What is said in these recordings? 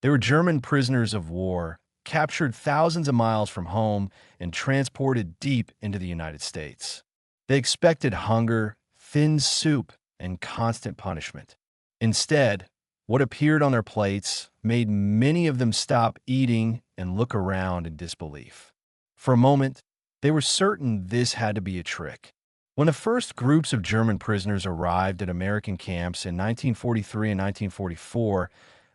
They were German prisoners of war, captured thousands of miles from home and transported deep into the United States. They expected hunger, thin soup, and constant punishment. Instead, what appeared on their plates made many of them stop eating and look around in disbelief. For a moment, they were certain this had to be a trick. When the first groups of German prisoners arrived at American camps in 1943 and 1944,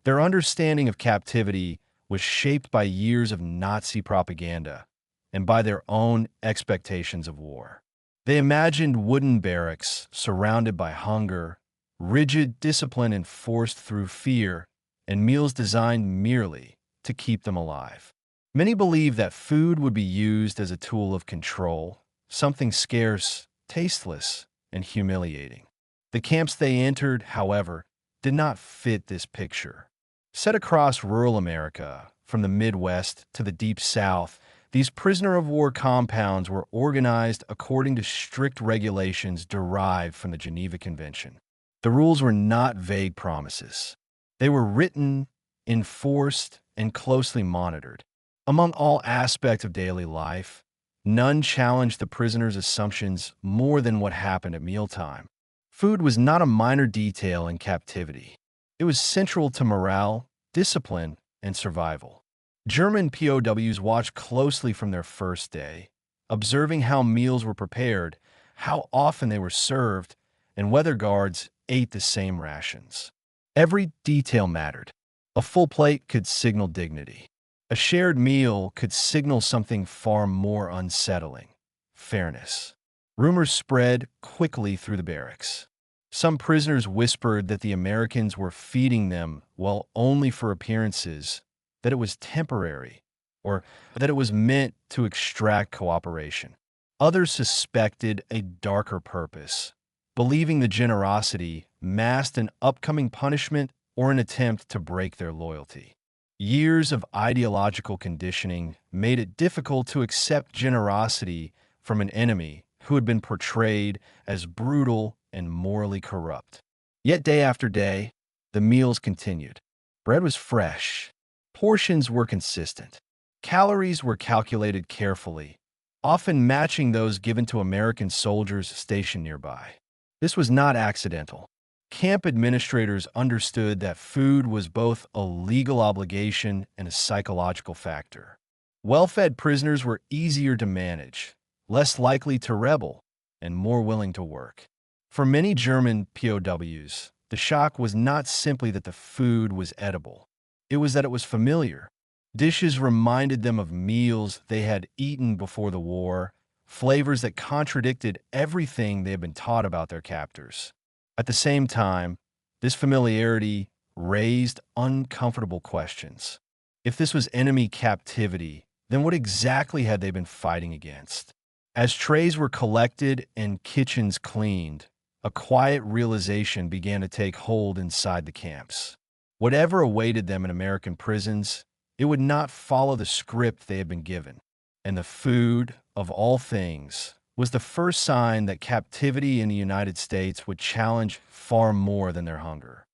their understanding of captivity was shaped by years of Nazi propaganda and by their own expectations of war. They imagined wooden barracks surrounded by hunger, rigid discipline enforced through fear, and meals designed merely to keep them alive. Many believed that food would be used as a tool of control, something scarce, tasteless, and humiliating. The camps they entered, however, did not fit this picture. Set across rural America, from the Midwest to the Deep South, these prisoner-of-war compounds were organized according to strict regulations derived from the Geneva Convention. The rules were not vague promises. They were written, enforced, and closely monitored. Among all aspects of daily life, none challenged the prisoners' assumptions more than what happened at mealtime. Food was not a minor detail in captivity. It was central to morale, discipline, and survival. German POWs watched closely from their first day, observing how meals were prepared, how often they were served, and whether guards ate the same rations. Every detail mattered. A full plate could signal dignity. A shared meal could signal something far more unsettling: fairness. Rumors spread quickly through the barracks. Some prisoners whispered that the Americans were feeding them, well, only for appearances, that it was temporary, or that it was meant to extract cooperation. Others suspected a darker purpose, believing the generosity masked an upcoming punishment or an attempt to break their loyalty. Years of ideological conditioning made it difficult to accept generosity from an enemy who had been portrayed as brutal and morally corrupt. Yet day after day, the meals continued. Bread was fresh. Portions were consistent. Calories were calculated carefully, often matching those given to American soldiers stationed nearby. This was not accidental. Camp administrators understood that food was both a legal obligation and a psychological factor. Well-fed prisoners were easier to manage, less likely to rebel, and more willing to work. For many German POWs, the shock was not simply that the food was edible. It was that it was familiar. Dishes reminded them of meals they had eaten before the war, flavors that contradicted everything they had been taught about their captors. At the same time, this familiarity raised uncomfortable questions. If this was enemy captivity, then what exactly had they been fighting against? As trays were collected and kitchens cleaned, a quiet realization began to take hold inside the camps. Whatever awaited them in American prisons, it would not follow the script they had been given. And the food, of all things, was the first sign that captivity in the United States would challenge far more than their hunger.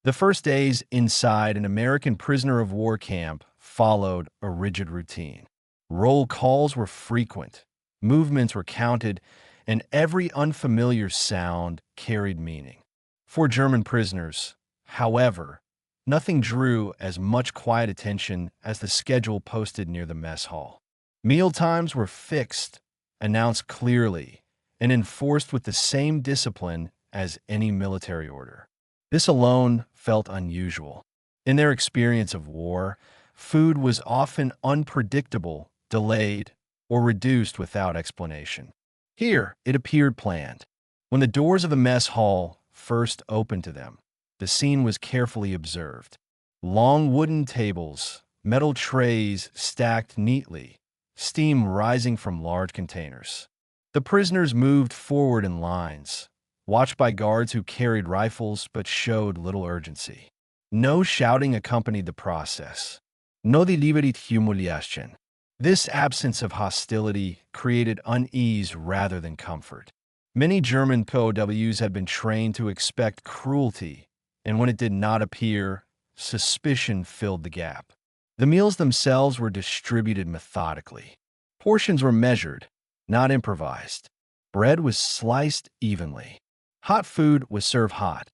The first days inside an American prisoner of war camp followed a rigid routine. Roll calls were frequent, movements were counted, and every unfamiliar sound carried meaning. For German prisoners, however, nothing drew as much quiet attention as the schedule posted near the mess hall. Meal times were fixed, announced clearly, and enforced with the same discipline as any military order. This alone felt unusual. In their experience of war, food was often unpredictable, delayed, or reduced without explanation. Here, it appeared planned. When the doors of the mess hall first opened to them, the scene was carefully observed. Long wooden tables, metal trays stacked neatly, steam rising from large containers. The prisoners moved forward in lines, watched by guards who carried rifles but showed little urgency. No shouting accompanied the process. No defied humiliation. This absence of hostility created unease rather than comfort. Many German POWs had been trained to expect cruelty, and when it did not appear, suspicion filled the gap. The meals themselves were distributed methodically. Portions were measured, not improvised. Bread was sliced evenly. Hot food was served hot,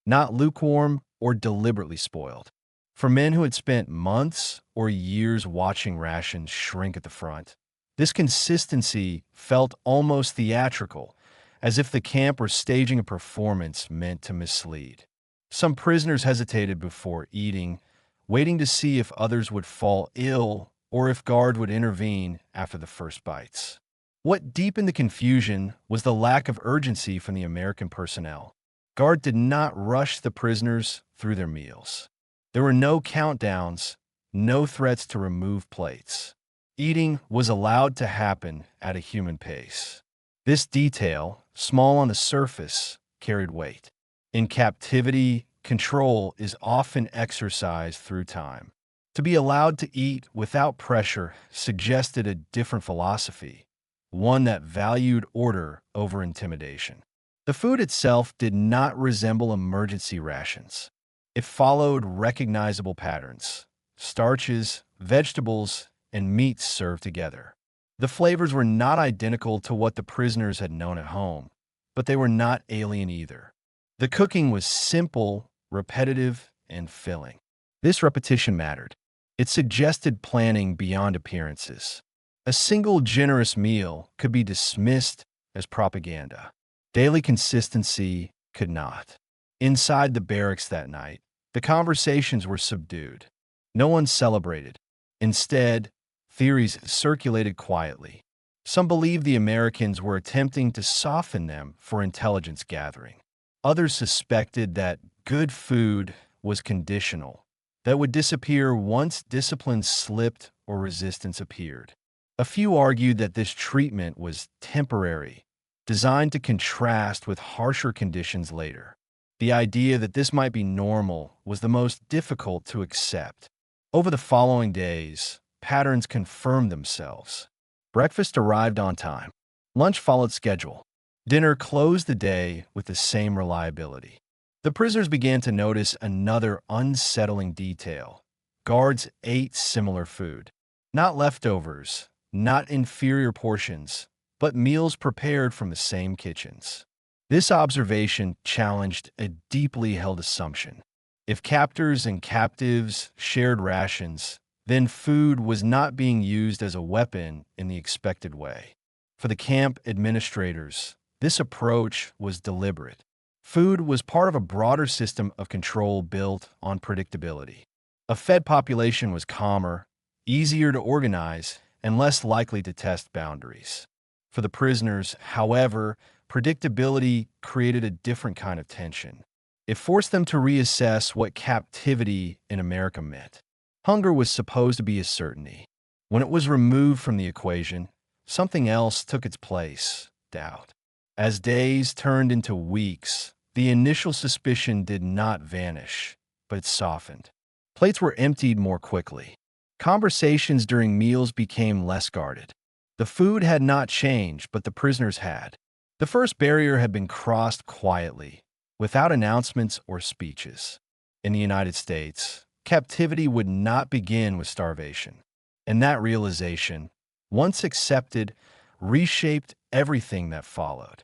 not lukewarm or deliberately spoiled. For men who had spent months or years watching rations shrink at the front, this consistency felt almost theatrical, as if the camp were staging a performance meant to mislead. Some prisoners hesitated before eating, waiting to see if others would fall ill or if guard would intervene after the first bites. What deepened the confusion was the lack of urgency from the American personnel. Guard did not rush the prisoners through their meals. There were no countdowns, no threats to remove plates. Eating was allowed to happen at a human pace. This detail, small on the surface, carried weight. In captivity, control is often exercised through time. To be allowed to eat without pressure suggested a different philosophy, one that valued order over intimidation. The food itself did not resemble emergency rations. It followed recognizable patterns: starches, vegetables, and meats served together. The flavors were not identical to what the prisoners had known at home, but they were not alien either. The cooking was simple, repetitive, and filling. This repetition mattered. It suggested planning beyond appearances. A single generous meal could be dismissed as propaganda. Daily consistency could not. Inside the barracks that night, the conversations were subdued. No one celebrated. Instead, theories circulated quietly. Some believed the Americans were attempting to soften them for intelligence gathering. Others suspected that good food was conditional, that would disappear once discipline slipped or resistance appeared. A few argued that this treatment was temporary, designed to contrast with harsher conditions later. The idea that this might be normal was the most difficult to accept. Over the following days, patterns confirmed themselves. Breakfast arrived on time. Lunch followed schedule. Dinner closed the day with the same reliability. The prisoners began to notice another unsettling detail. Guards ate similar food. Not leftovers, not inferior portions, but meals prepared from the same kitchens. This observation challenged a deeply held assumption. If captors and captives shared rations, then food was not being used as a weapon in the expected way. For the camp administrators, this approach was deliberate. Food was part of a broader system of control built on predictability. A fed population was calmer, easier to organize, and less likely to test boundaries. For the prisoners, however, predictability created a different kind of tension. It forced them to reassess what captivity in America meant. Hunger was supposed to be a certainty. When it was removed from the equation, something else took its place: doubt. As days turned into weeks, the initial suspicion did not vanish, but it softened. Plates were emptied more quickly. Conversations during meals became less guarded. The food had not changed, but the prisoners had. The first barrier had been crossed quietly, without announcements or speeches. In the United States, captivity would not begin with starvation. And that realization, once accepted, reshaped everything that followed.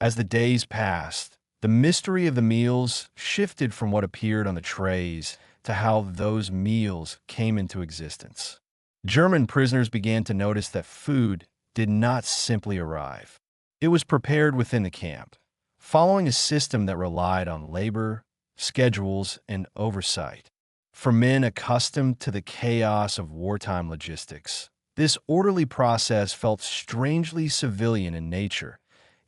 As the days passed, the mystery of the meals shifted from what appeared on the trays to how those meals came into existence. German prisoners began to notice that food did not simply arrive. It was prepared within the camp, following a system that relied on labor, schedules, and oversight. For men accustomed to the chaos of wartime logistics, this orderly process felt strangely civilian in nature,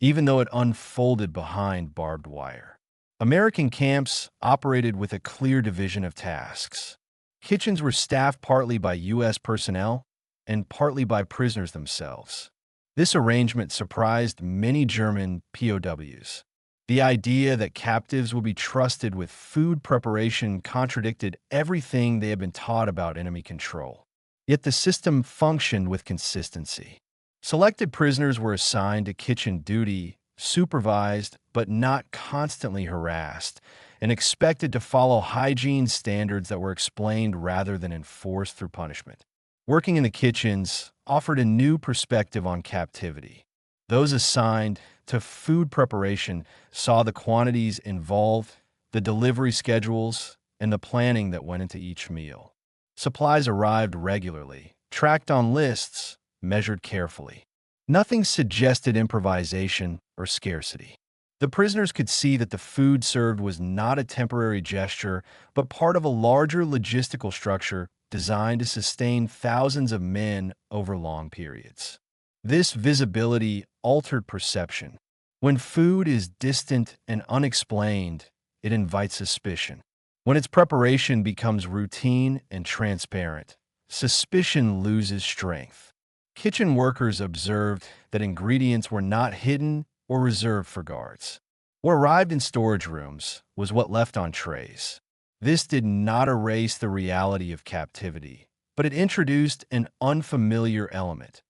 even though it unfolded behind barbed wire. American camps operated with a clear division of tasks. Kitchens were staffed partly by U.S. personnel and partly by prisoners themselves. This arrangement surprised many German POWs. The idea that captives would be trusted with food preparation contradicted everything they had been taught about enemy control. Yet the system functioned with consistency. Selected prisoners were assigned to kitchen duty, supervised but not constantly harassed, and expected to follow hygiene standards that were explained rather than enforced through punishment. Working in the kitchens offered a new perspective on captivity. Those assigned to food preparation saw the quantities involved, the delivery schedules, and the planning that went into each meal. Supplies arrived regularly, tracked on lists, measured carefully. Nothing suggested improvisation or scarcity. The prisoners could see that the food served was not a temporary gesture, but part of a larger logistical structure designed to sustain thousands of men over long periods. This visibility altered perception. When food is distant and unexplained, it invites suspicion. When its preparation becomes routine and transparent, suspicion loses strength. Kitchen workers observed that ingredients were not hidden or reserved for guards. What arrived in storage rooms was what left on trays. This did not erase the reality of captivity, but it introduced an unfamiliar element: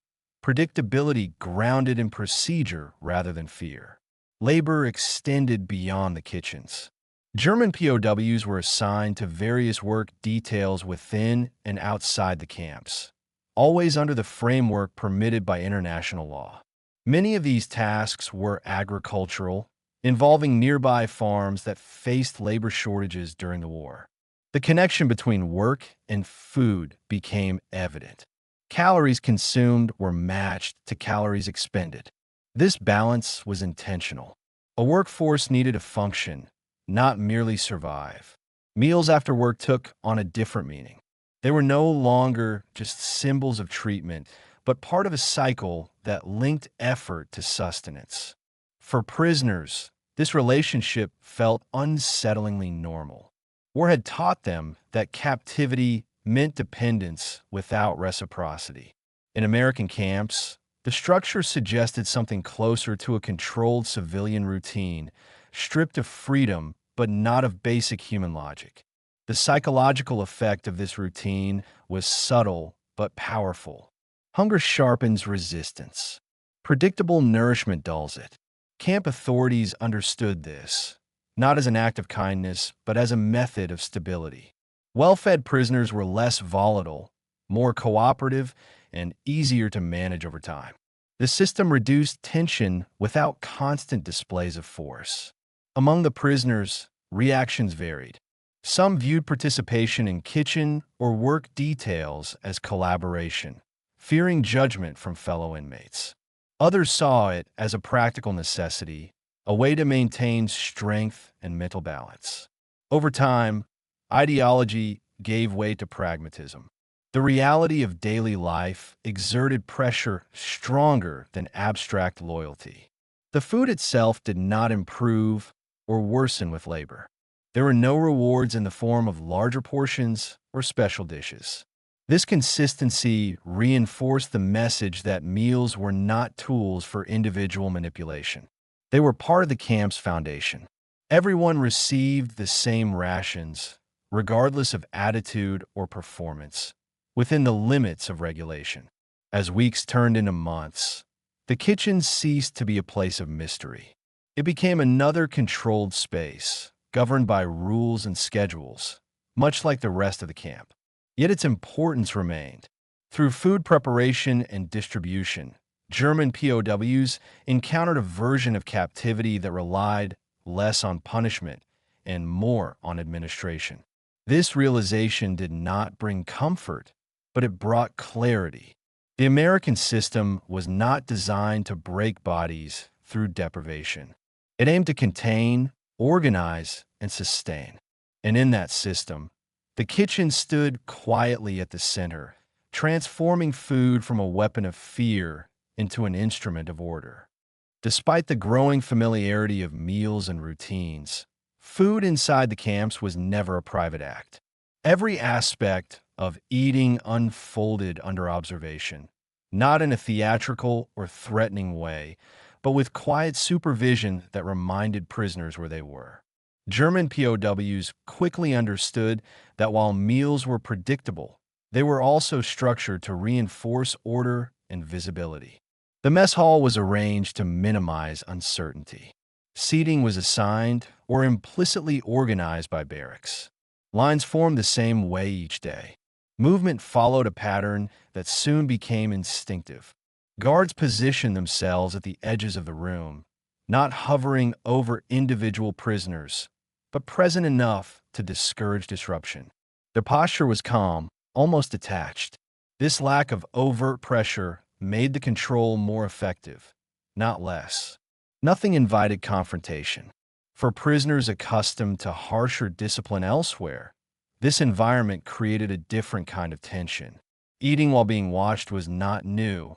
predictability grounded in procedure rather than fear. Labor extended beyond the kitchens. German POWs were assigned to various work details within and outside the camps, always under the framework permitted by international law. Many of these tasks were agricultural, involving nearby farms that faced labor shortages during the war. The connection between work and food became evident. Calories consumed were matched to calories expended. This balance was intentional. A workforce needed to function, not merely survive. Meals after work took on a different meaning. They were no longer just symbols of treatment, but part of a cycle that linked effort to sustenance. For prisoners, this relationship felt unsettlingly normal. War had taught them that captivity meant dependence without reciprocity. In American camps, the structure suggested something closer to a controlled civilian routine, stripped of freedom but not of basic human logic. The psychological effect of this routine was subtle but powerful. Hunger sharpens resistance. Predictable nourishment dulls it. Camp authorities understood this, not as an act of kindness, but as a method of stability. Well-fed prisoners were less volatile, more cooperative, and easier to manage over time. The system reduced tension without constant displays of force. Among the prisoners, reactions varied. Some viewed participation in kitchen or work details as collaboration, fearing judgment from fellow inmates. Others saw it as a practical necessity, a way to maintain strength and mental balance. Over time, ideology gave way to pragmatism. The reality of daily life exerted pressure stronger than abstract loyalty. The food itself did not improve or worsen with labor. There were no rewards in the form of larger portions or special dishes. This consistency reinforced the message that meals were not tools for individual manipulation. They were part of the camp's foundation. Everyone received the same rations, regardless of attitude or performance, within the limits of regulation. As weeks turned into months, the kitchen ceased to be a place of mystery. It became another controlled space, governed by rules and schedules, much like the rest of the camp. Yet its importance remained. Through food preparation and distribution, German POWs encountered a version of captivity that relied less on punishment and more on administration. This realization did not bring comfort, but it brought clarity. The American system was not designed to break bodies through deprivation. It aimed to contain, organize, and sustain. And in that system, the kitchen stood quietly at the center, transforming food from a weapon of fear into an instrument of order. Despite the growing familiarity of meals and routines, food inside the camps was never a private act. Every aspect of eating unfolded under observation, not in a theatrical or threatening way, but with quiet supervision that reminded prisoners where they were. German POWs quickly understood that while meals were predictable, they were also structured to reinforce order and visibility. The mess hall was arranged to minimize uncertainty. Seating was assigned, were implicitly organized by barracks. Lines formed the same way each day. Movement followed a pattern that soon became instinctive. Guards positioned themselves at the edges of the room, not hovering over individual prisoners, but present enough to discourage disruption. Their posture was calm, almost detached. This lack of overt pressure made the control more effective, not less. Nothing invited confrontation. For prisoners accustomed to harsher discipline elsewhere, this environment created a different kind of tension. Eating while being watched was not new,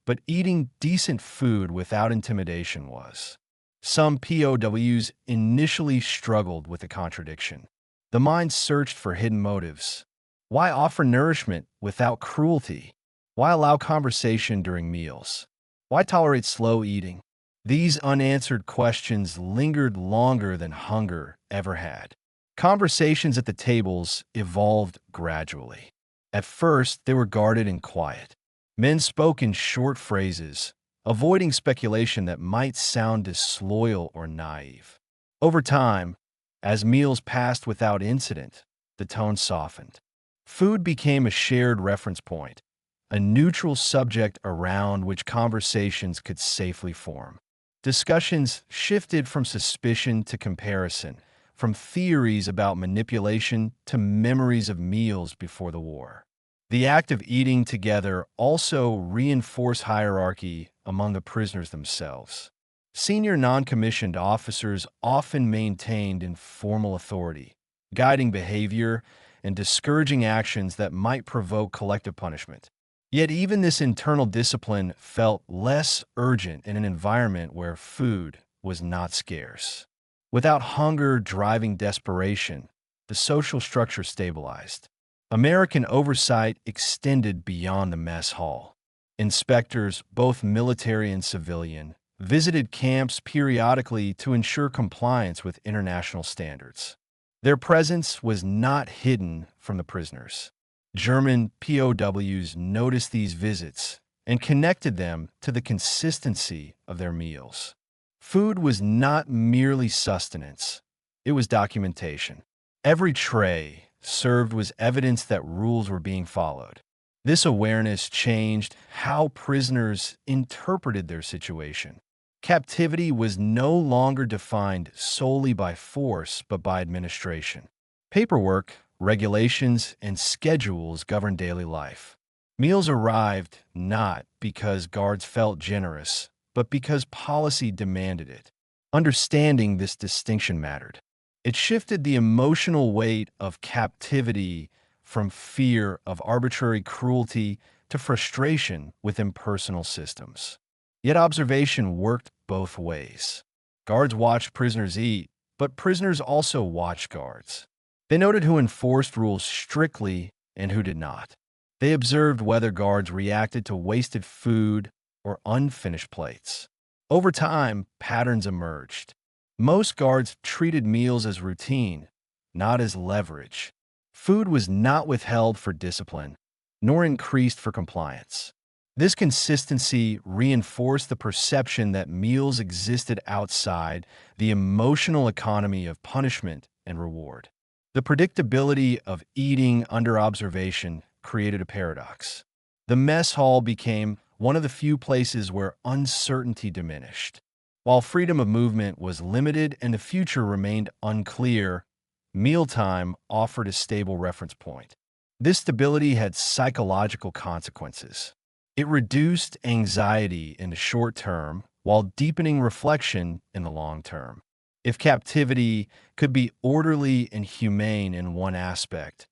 but eating decent food without intimidation was. Some POWs initially struggled with the contradiction. The mind searched for hidden motives. Why offer nourishment without cruelty? Why allow conversation during meals? Why tolerate slow eating? These unanswered questions lingered longer than hunger ever had. Conversations at the tables evolved gradually. At first, they were guarded and quiet. Men spoke in short phrases, avoiding speculation that might sound disloyal or naive. Over time, as meals passed without incident, the tone softened. Food became a shared reference point, a neutral subject around which conversations could safely form. Discussions shifted from suspicion to comparison, from theories about manipulation to memories of meals before the war. The act of eating together also reinforced hierarchy among the prisoners themselves. Senior non-commissioned officers often maintained informal authority, guiding behavior and discouraging actions that might provoke collective punishment. Yet even this internal discipline felt less urgent in an environment where food was not scarce. Without hunger driving desperation, the social structure stabilized. American oversight extended beyond the mess hall. Inspectors, both military and civilian, visited camps periodically to ensure compliance with international standards. Their presence was not hidden from the prisoners. German POWs noticed these visits and connected them to the consistency of their meals. Food was not merely sustenance, it was documentation. Every tray served was evidence that rules were being followed. This awareness changed how prisoners interpreted their situation. Captivity was no longer defined solely by force but by administration. Paperwork, regulations, and schedules governed daily life. Meals arrived not because guards felt generous, but because policy demanded it. Understanding this distinction mattered. It shifted the emotional weight of captivity from fear of arbitrary cruelty to frustration with impersonal systems. Yet observation worked both ways. Guards watched prisoners eat, but prisoners also watched guards. They noted who enforced rules strictly and who did not. They observed whether guards reacted to wasted food or unfinished plates. Over time, patterns emerged. Most guards treated meals as routine, not as leverage. Food was not withheld for discipline, nor increased for compliance. This consistency reinforced the perception that meals existed outside the emotional economy of punishment and reward. The predictability of eating under observation created a paradox. The mess hall became one of the few places where uncertainty diminished. While freedom of movement was limited and the future remained unclear, mealtime offered a stable reference point. This stability had psychological consequences. It reduced anxiety in the short term while deepening reflection in the long term. If captivity could be orderly and humane in one aspect,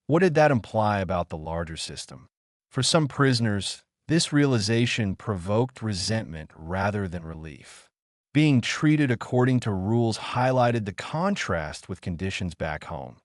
what did that imply about the larger system? For some prisoners, this realization provoked resentment rather than relief. Being treated according to rules highlighted the contrast with conditions back home,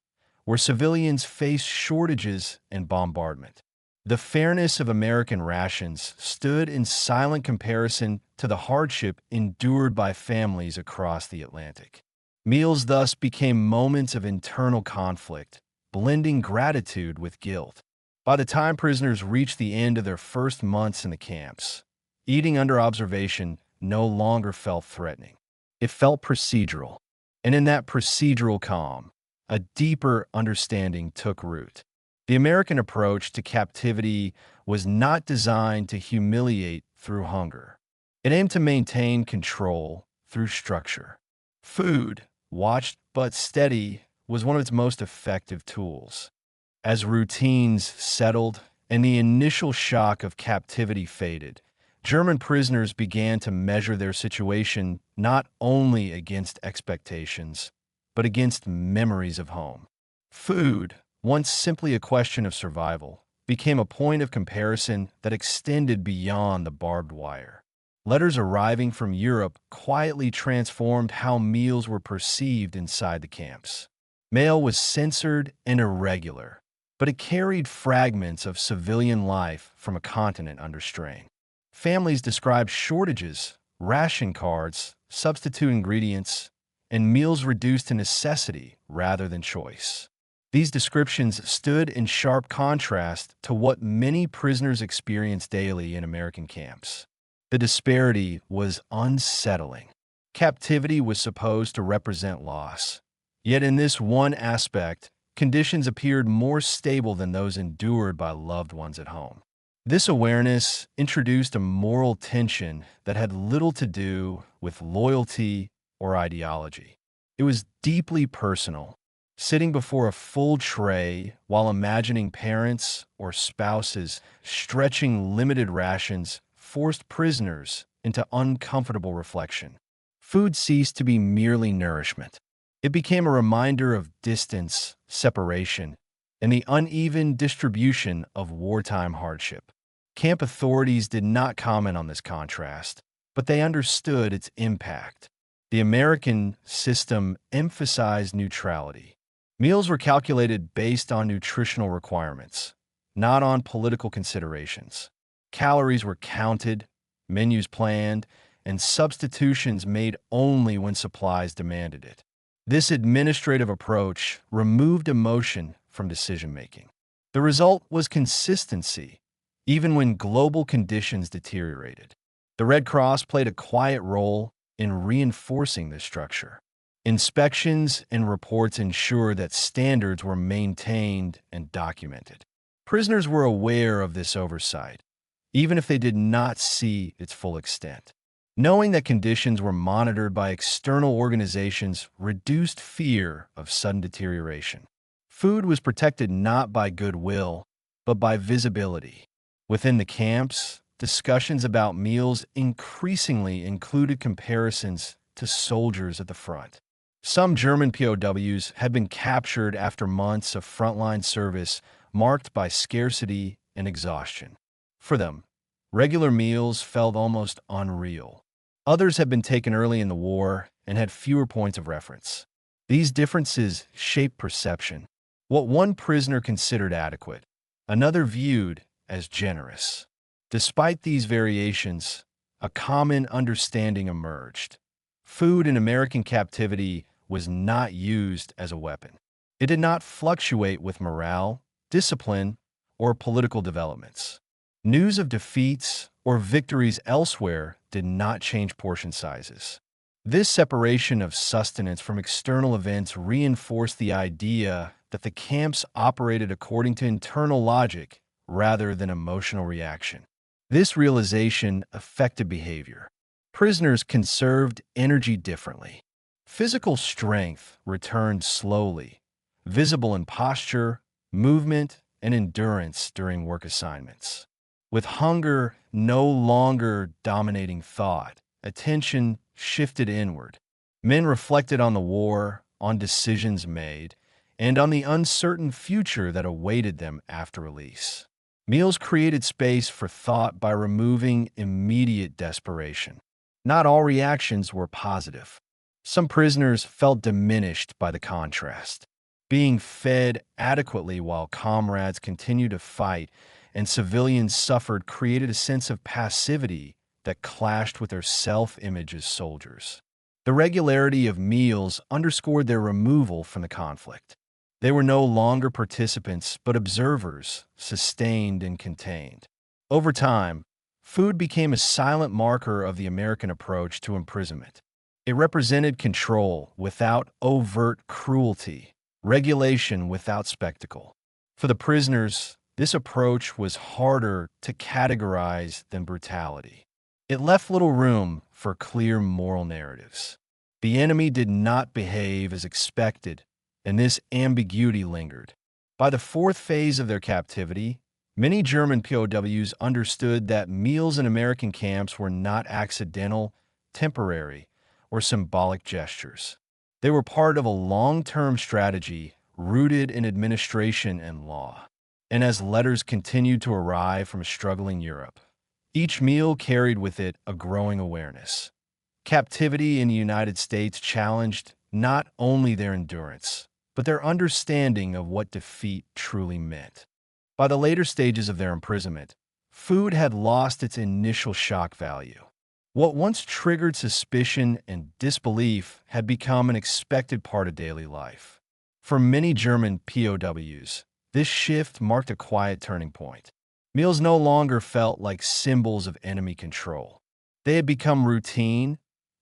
where civilians faced shortages and bombardment. The fairness of American rations stood in silent comparison to the hardship endured by families across the Atlantic. Meals thus became moments of internal conflict, blending gratitude with guilt. By the time prisoners reached the end of their first months in the camps, eating under observation no longer felt threatening. It felt procedural. And in that procedural calm, a deeper understanding took root. The American approach to captivity was not designed to humiliate through hunger. It aimed to maintain control through structure. Food, watched but steady, was one of its most effective tools. As routines settled and the initial shock of captivity faded, German prisoners began to measure their situation not only against expectations, but against memories of home. Food, once simply a question of survival, became a point of comparison that extended beyond the barbed wire. Letters arriving from Europe quietly transformed how meals were perceived inside the camps. Mail was censored and irregular, but it carried fragments of civilian life from a continent under strain. Families described shortages, ration cards, substitute ingredients, and meals reduced to necessity rather than choice. These descriptions stood in sharp contrast to what many prisoners experienced daily in American camps. The disparity was unsettling. Captivity was supposed to represent loss. Yet in this one aspect, conditions appeared more stable than those endured by loved ones at home. This awareness introduced a moral tension that had little to do with loyalty or ideology. It was deeply personal. Sitting before a full tray while imagining parents or spouses stretching limited rations forced prisoners into uncomfortable reflection. Food ceased to be merely nourishment. It became a reminder of distance, separation, and the uneven distribution of wartime hardship. Camp authorities did not comment on this contrast, but they understood its impact. The American system emphasized neutrality. Meals were calculated based on nutritional requirements, not on political considerations. Calories were counted, menus planned, and substitutions made only when supplies demanded it. This administrative approach removed emotion from decision-making. The result was consistency, even when global conditions deteriorated. The Red Cross played a quiet role in reinforcing this structure. Inspections and reports ensured that standards were maintained and documented. Prisoners were aware of this oversight, even if they did not see its full extent. Knowing that conditions were monitored by external organizations reduced fear of sudden deterioration. Food was protected not by goodwill, but by visibility. Within the camps, discussions about meals increasingly included comparisons to soldiers at the front. Some German POWs had been captured after months of frontline service marked by scarcity and exhaustion. For them, regular meals felt almost unreal. Others had been taken early in the war and had fewer points of reference. These differences shaped perception. What one prisoner considered adequate, another viewed as generous. Despite these variations, a common understanding emerged. Food in American captivity was not used as a weapon. It did not fluctuate with morale, discipline, or political developments. News of defeats or victories elsewhere did not change portion sizes. This separation of sustenance from external events reinforced the idea that the camps operated according to internal logic rather than emotional reaction. This realization affected behavior. Prisoners conserved energy differently. Physical strength returned slowly, visible in posture, movement, and endurance during work assignments. With hunger no longer dominating thought, attention shifted inward. Men reflected on the war, on decisions made, and on the uncertain future that awaited them after release. Meals created space for thought by removing immediate desperation. Not all reactions were positive. Some prisoners felt diminished by the contrast. Being fed adequately while comrades continued to fight and civilians suffered created a sense of passivity that clashed with their self-image as soldiers. The regularity of meals underscored their removal from the conflict. They were no longer participants, but observers, sustained and contained. Over time, food became a silent marker of the American approach to imprisonment. It represented control without overt cruelty, regulation without spectacle. For the prisoners, this approach was harder to categorize than brutality. It left little room for clear moral narratives. The enemy did not behave as expected, and this ambiguity lingered. By the fourth phase of their captivity, many German POWs understood that meals in American camps were not accidental, temporary, or symbolic gestures. They were part of a long-term strategy rooted in administration and law. And as letters continued to arrive from struggling Europe, each meal carried with it a growing awareness. Captivity in the United States challenged not only their endurance, but their understanding of what defeat truly meant. By the later stages of their imprisonment, food had lost its initial shock value. What once triggered suspicion and disbelief had become an expected part of daily life. For many German POWs, this shift marked a quiet turning point. Meals no longer felt like symbols of enemy control. They had become routine,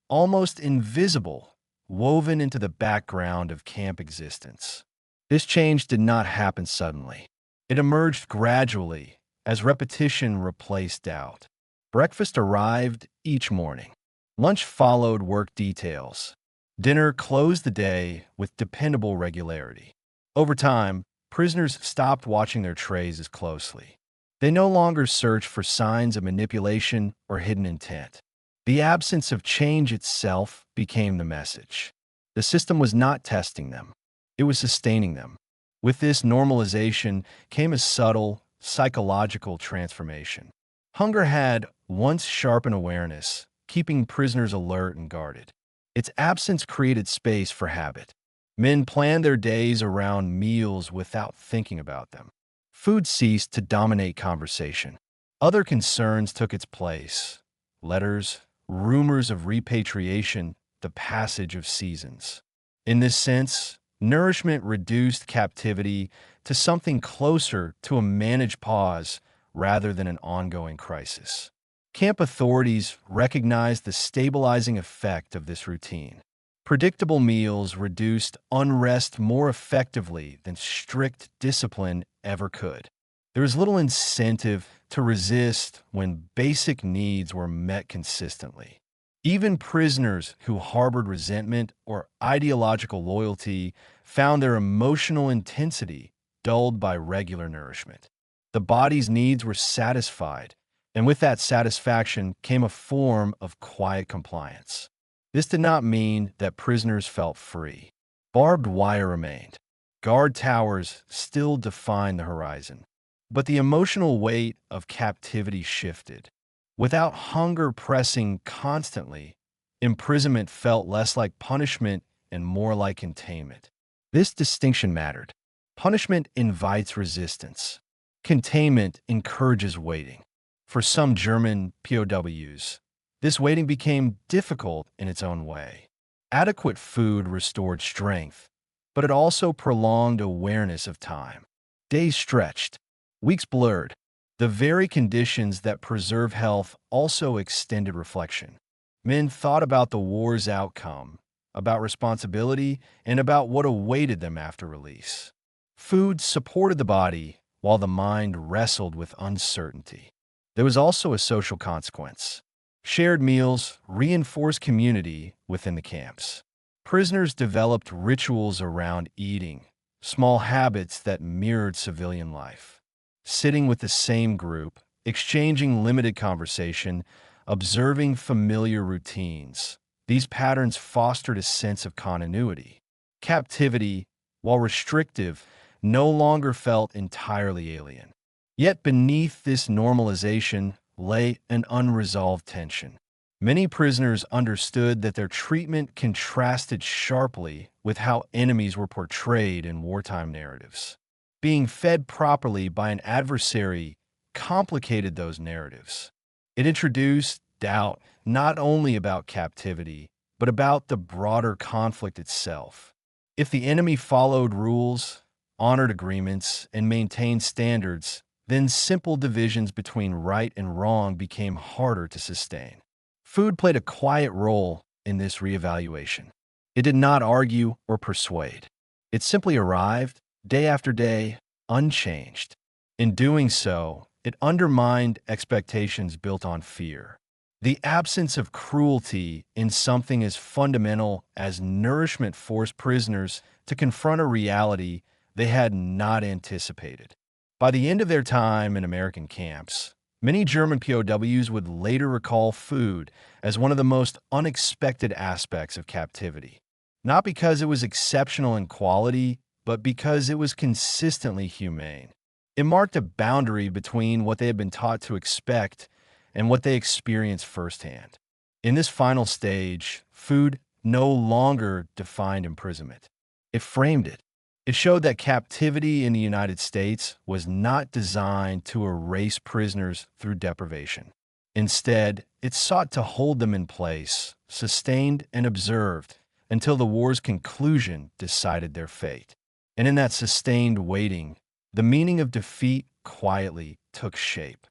almost invisible, woven into the background of camp existence. This change did not happen suddenly. It emerged gradually as repetition replaced doubt. Breakfast arrived each morning. Lunch followed work details. Dinner closed the day with dependable regularity. Over time, prisoners stopped watching their trays as closely. They no longer searched for signs of manipulation or hidden intent. The absence of change itself became the message. The system was not testing them. It was sustaining them. With this normalization came a subtle, psychological transformation. Hunger had once sharpened awareness, keeping prisoners alert and guarded. Its absence created space for habit. Men planned their days around meals without thinking about them. Food ceased to dominate conversation. Other concerns took its place: letters, rumors of repatriation, the passage of seasons. In this sense, nourishment reduced captivity to something closer to a managed pause rather than an ongoing crisis. Camp authorities recognized the stabilizing effect of this routine. Predictable meals reduced unrest more effectively than strict discipline ever could. There was little incentive to resist when basic needs were met consistently. Even prisoners who harbored resentment or ideological loyalty found their emotional intensity dulled by regular nourishment. The body's needs were satisfied, and with that satisfaction came a form of quiet compliance. This did not mean that prisoners felt free. Barbed wire remained. Guard towers still defined the horizon. But the emotional weight of captivity shifted. Without hunger pressing constantly, imprisonment felt less like punishment and more like containment. This distinction mattered. Punishment invites resistance. Containment encourages waiting. For some German POWs, this waiting became difficult in its own way. Adequate food restored strength, but it also prolonged awareness of time. Days stretched, weeks blurred. The very conditions that preserve health also extended reflection. Men thought about the war's outcome, about responsibility, and about what awaited them after release. Food supported the body while the mind wrestled with uncertainty. There was also a social consequence. Shared meals reinforced community within the camps. Prisoners developed rituals around eating, small habits that mirrored civilian life. Sitting with the same group, exchanging limited conversation, observing familiar routines. These patterns fostered a sense of continuity. Captivity, while restrictive, no longer felt entirely alien. Yet beneath this normalization lay an unresolved tension. Many prisoners understood that their treatment contrasted sharply with how enemies were portrayed in wartime narratives. Being fed properly by an adversary complicated those narratives. It introduced doubt not only about captivity, but about the broader conflict itself. If the enemy followed rules, honored agreements, and maintained standards, then simple divisions between right and wrong became harder to sustain. Food played a quiet role in this reevaluation. It did not argue or persuade. It simply arrived, day after day, unchanged. In doing so, it undermined expectations built on fear. The absence of cruelty in something as fundamental as nourishment forced prisoners to confront a reality they had not anticipated. By the end of their time in American camps, many German POWs would later recall food as one of the most unexpected aspects of captivity. Not because it was exceptional in quality, but because it was consistently humane. It marked a boundary between what they had been taught to expect and what they experienced firsthand. In this final stage, food no longer defined imprisonment. It framed it. It showed that captivity in the United States was not designed to erase prisoners through deprivation. Instead, it sought to hold them in place, sustained and observed, until the war's conclusion decided their fate. And in that sustained waiting, the meaning of defeat quietly took shape.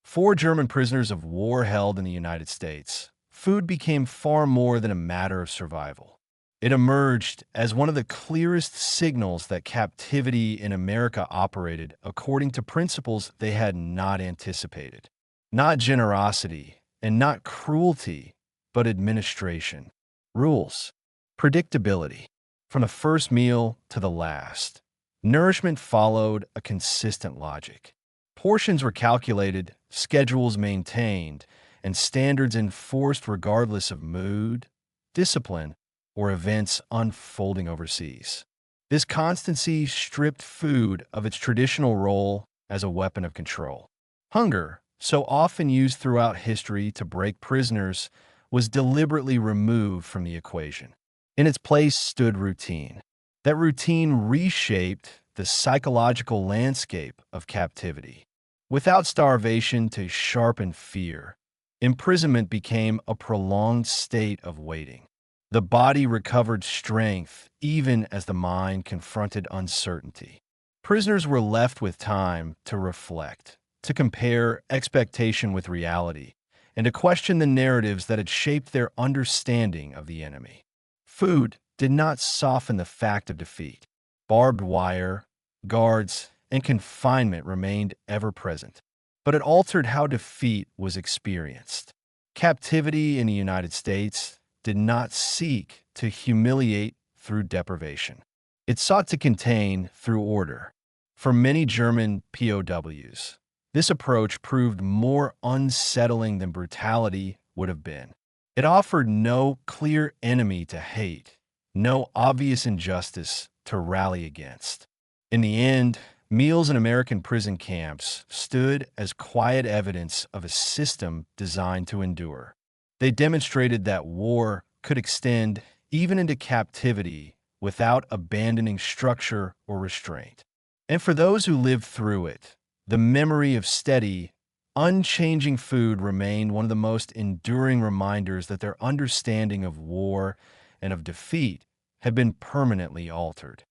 For German prisoners of war held in the United States, food became far more than a matter of survival. It emerged as one of the clearest signals that captivity in America operated according to principles they had not anticipated. Not generosity and not cruelty, but administration, rules, predictability. From the first meal to the last, nourishment followed a consistent logic. Portions were calculated, schedules maintained, and standards enforced regardless of mood, discipline, or events unfolding overseas. This constancy stripped food of its traditional role as a weapon of control. Hunger, so often used throughout history to break prisoners, was deliberately removed from the equation. In its place stood routine. That routine reshaped the psychological landscape of captivity. Without starvation to sharpen fear, imprisonment became a prolonged state of waiting. The body recovered strength even as the mind confronted uncertainty. Prisoners were left with time to reflect, to compare expectation with reality, and to question the narratives that had shaped their understanding of the enemy. Food did not soften the fact of defeat. Barbed wire, guards, and confinement remained ever present, but it altered how defeat was experienced. Captivity in the United States did not seek to humiliate through deprivation. It sought to contain through order. For many German POWs, this approach proved more unsettling than brutality would have been. It offered no clear enemy to hate, no obvious injustice to rally against. In the end, meals in American prison camps stood as quiet evidence of a system designed to endure. They demonstrated that war could extend even into captivity without abandoning structure or restraint. And for those who lived through it, the memory of steady, unchanging food remained one of the most enduring reminders that their understanding of war and of defeat had been permanently altered.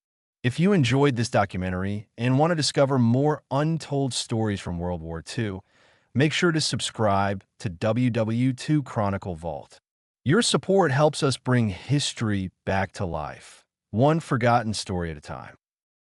If you enjoyed this documentary and want to discover more untold stories from World War II, make sure to subscribe to WWII Chronicle Vault. Your support helps us bring history back to life, one forgotten story at a time.